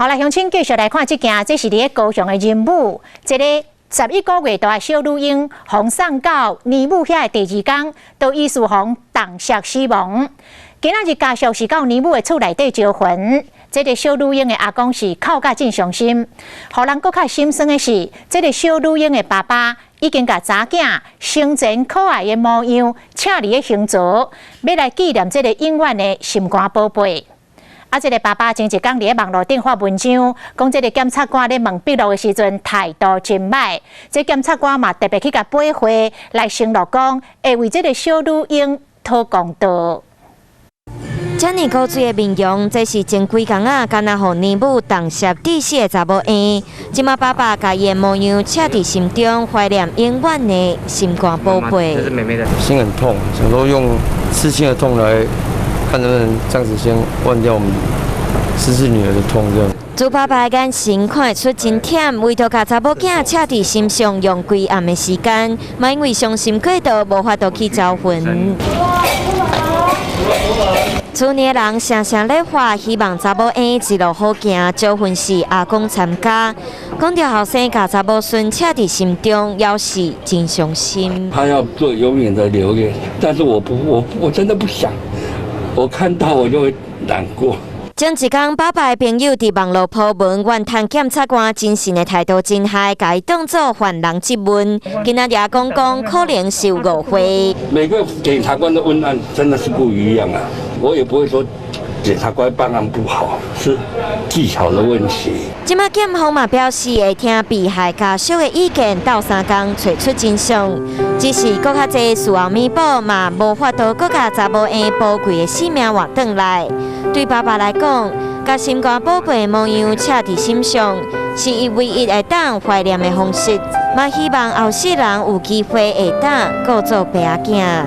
好啦，乡亲继续来看这件，这是伫高雄的任务，一个11个月大的小女婴，放送到年母遐的第2天，都疑似防冻死死亡。今仔日家属是到年母的厝内底招魂。这个小女婴的阿公是哭甲真伤心，互人搁较心酸的是，这个小女婴的爸爸已经甲查囝生前可爱的模样请离的行座，要来纪念这个永远的心肝宝贝。这个爸爸前一天伫网络顶发文章，讲这个检察官咧问笔录的时阵态度真歹，这检察官嘛特别去甲背回来承诺讲，会为这个小女婴讨公道。遮尔古锥的面容，这是前几工啊，敢若互年母冻死致死的查某婴。即马爸爸家伊的模样，插伫心中，怀念永远的心肝宝贝。这是妹妹的，心很痛，想说用刺青的痛来看能不能这样子先忘掉我们失去女儿的痛，这样。朱爸爸的眼神看得出真忝，为着甲查某囝插伫心上，用规暗的时间，嘛因为伤心过度，无法度去招魂。厝内人声声咧喊，希望查某婴一路好行。招魂是阿公参加，讲到后生甲查某孙插伫心中，要是真伤心。他要做永远的留恋，但是我真的不想，我看到我就会难过。前一天，爸爸的朋友伫网络抛文，怨叹检察官精神的态度真歹，甲伊当作犯人质问。今仔日阿公讲，可能是有误会。每个检察官的问案真的是不一样啊，我也不会说检察官办案不好，是技巧的问题。即马检方嘛表示会听被害家属的意见，斗3天找出真相。只是搁较济事后弥补嘛，无法度搁甲查某婴宝贵的性命换转来。对爸爸来讲，甲心肝宝贝的模样插伫心上，是伊唯一会当怀念的方式。嘛希望后世人有机会会当顾做爸仔囝。